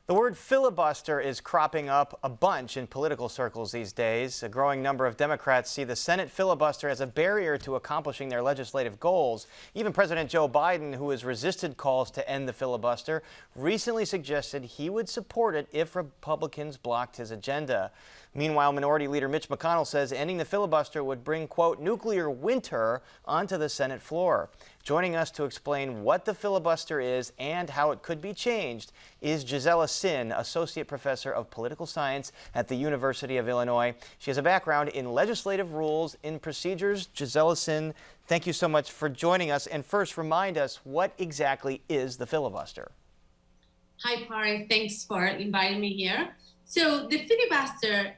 The word filibuster is cropping up a bunch in political circles these days. A growing number of Democrats see the Senate filibuster as a barrier to accomplishing their legislative goals. Even President Joe Biden, who has resisted calls to end the filibuster, recently suggested he would support it if Republicans blocked his agenda. Meanwhile, Minority Leader Mitch McConnell says ending the filibuster would bring, quote, nuclear winter onto the Senate floor. Joining us to explain what the filibuster is and how it could be changed is Gisela Sin, Associate Professor of Political Science at the University of Illinois. She has a background in legislative rules and procedures. Gisela Sin, thank you so much for joining us. And first, remind us, what exactly is the filibuster? Hi, Pari. Thanks for inviting me here. So the filibuster,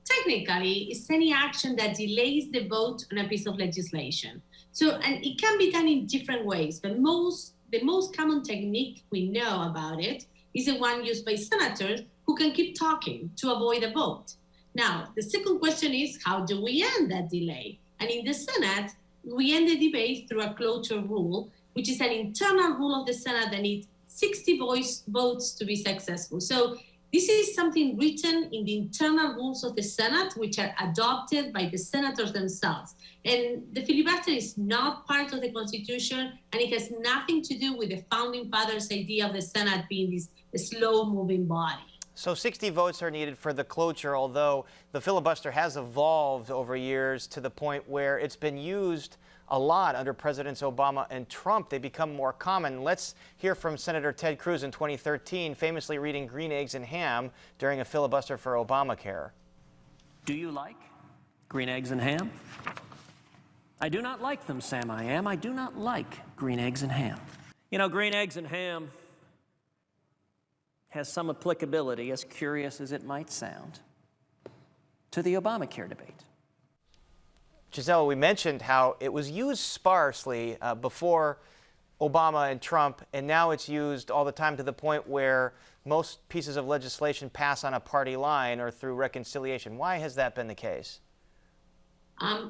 technically, is any action that delays the vote on a piece of legislation. And it can be done in different ways, but the most common technique we know about it is the one used by senators who can keep talking to avoid a vote. Now, the second question is, how do we end that delay? And in the Senate, we end the debate through a cloture rule, which is an internal rule of the Senate that needs 60 votes to be successful. So this is something written in the internal rules of the Senate, which are adopted by the senators themselves. And the filibuster is not part of the Constitution, and it has nothing to do with the founding fathers' idea of the Senate being this slow-moving body. So 60 votes are needed for the cloture, although the filibuster has evolved over years to the point where it's been used a lot under Presidents Obama and Trump. They become more common. Let's hear from Senator Ted Cruz in 2013, famously reading Green Eggs and Ham during a filibuster for Obamacare. Do you like green eggs and ham? I do not like them, Sam I am. I do not like green eggs and ham. You know, green eggs and ham has some applicability, as curious as it might sound, to the Obamacare debate. Gisela, we mentioned how it was used sparsely before Obama and Trump, and now it's used all the time to the point where most pieces of legislation pass on a party line or through reconciliation. Why has that been the case?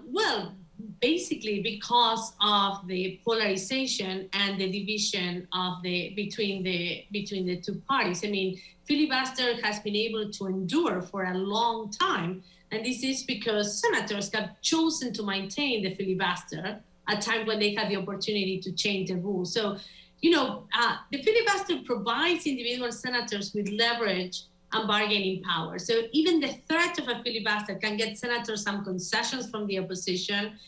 Well, basically because of the polarization and the division of between the two parties. Filibuster has been able to endure for a long time, and this is because senators have chosen to maintain the filibuster at a time when they had the opportunity to change the rules. So, the filibuster provides individual senators with leverage and bargaining power. So even the threat of a filibuster can get senators some concessions from the opposition,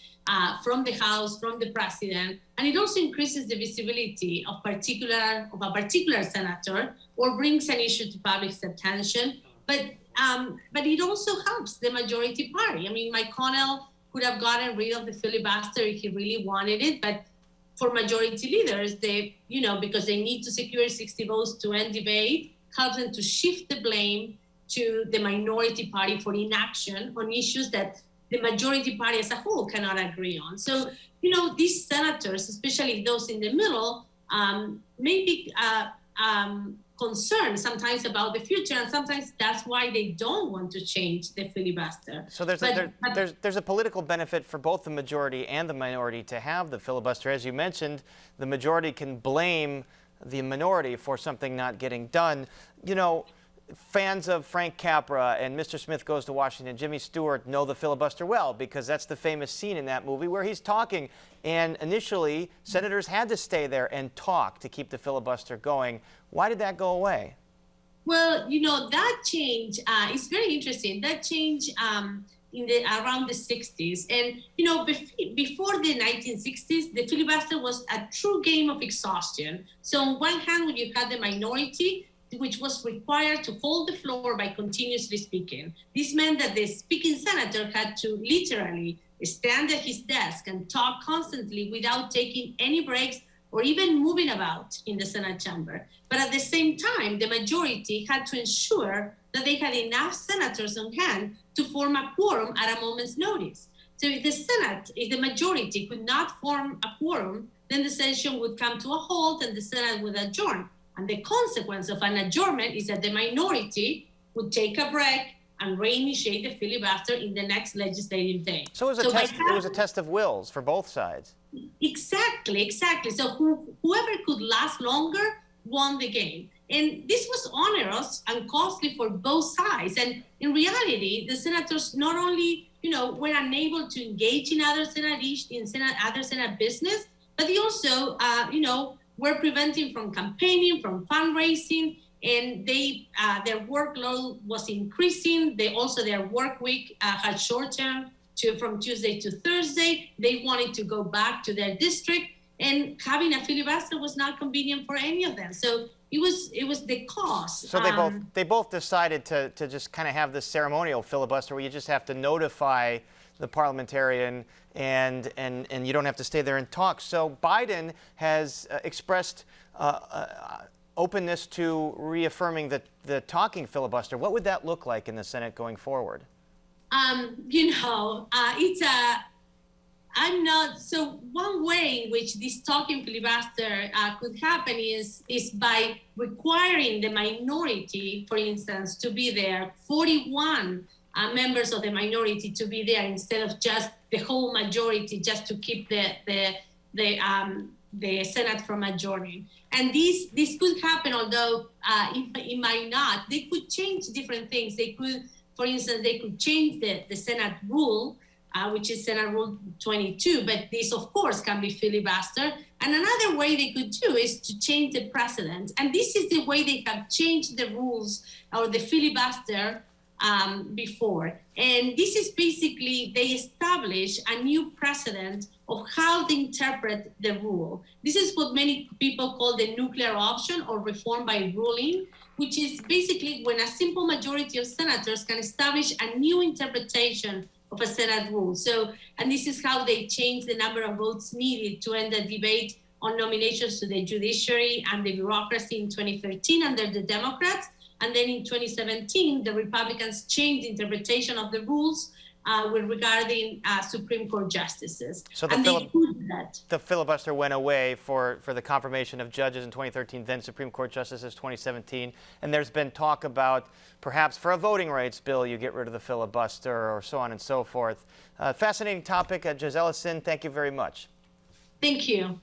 from the House, from the president, and it also increases the visibility of a particular senator or brings an issue to public attention. But it also helps the majority party. McConnell could have gotten rid of the filibuster if he really wanted it, but for majority leaders, because they need to secure 60 votes to end debate, helps them to shift the blame to the minority party for inaction on issues that the majority party as a whole cannot agree on. So, these senators, especially those in the middle, may be concerned sometimes about the future, and sometimes that's why they don't want to change the filibuster. So there's a political benefit for both the majority and the minority to have the filibuster. As you mentioned, the majority can blame the minority for something not getting done. Fans of Frank Capra and Mr. Smith Goes to Washington, Jimmy Stewart, know the filibuster well because that's the famous scene in that movie where he's talking. And initially, senators had to stay there and talk to keep the filibuster going. Why did that go away? Well, that change is very interesting. That change around the 60s. And, before the 1960s, the filibuster was a true game of exhaustion. So on one hand, when you had the minority, which was required to hold the floor by continuously speaking. This meant that the speaking senator had to literally stand at his desk and talk constantly without taking any breaks or even moving about in the Senate chamber. But at the same time, the majority had to ensure that they had enough senators on hand to form a quorum at a moment's notice. So if the majority could not form a quorum, then the session would come to a halt and the Senate would adjourn. And the consequence of an adjournment is that the minority would take a break and reinitiate the filibuster in the next legislative day. So it was a test of wills for both sides. Exactly. So whoever could last longer won the game. And this was onerous and costly for both sides. And in reality, the senators not only, were unable to engage in other Senate business, but they also, were preventing from campaigning, from fundraising, and their workload was increasing. Their work week had shortened from Tuesday to Thursday. They wanted to go back to their district, and having a filibuster was not convenient for any of them. So it was the cost. So they both decided to just kind of have this ceremonial filibuster where you just have to notify the parliamentarian and you don't have to stay there and talk. So Biden has expressed openness to reaffirming the talking filibuster. What would that look like in the Senate going forward? I'm not. So one way in which this talking filibuster could happen is by requiring the minority, for instance, to be there, 41 members of the minority to be there instead of just the whole majority, just to keep the Senate from adjourning. And this could happen, although it might not. They could change different things. They could, for instance, change the Senate rule, which is Senate Rule 22, but this, of course, can be filibuster. And another way they could do is to change the precedent. And this is the way they have changed the rules or the filibuster before. And this is basically, they establish a new precedent of how they interpret the rule. This is what many people call the nuclear option or reform by ruling, which is basically when a simple majority of senators can establish a new interpretation of a Senate rule. So, and this is how they changed the number of votes needed to end the debate on nominations to the judiciary and the bureaucracy in 2013 under the Democrats. And then in 2017, the Republicans changed the interpretation of the rules regarding Supreme Court justices. So the filibuster went away for the confirmation of judges in 2013, then Supreme Court justices 2017. And there's been talk about perhaps for a voting rights bill, you get rid of the filibuster or so on and so forth. Fascinating topic. Gisela Sin, thank you very much. Thank you.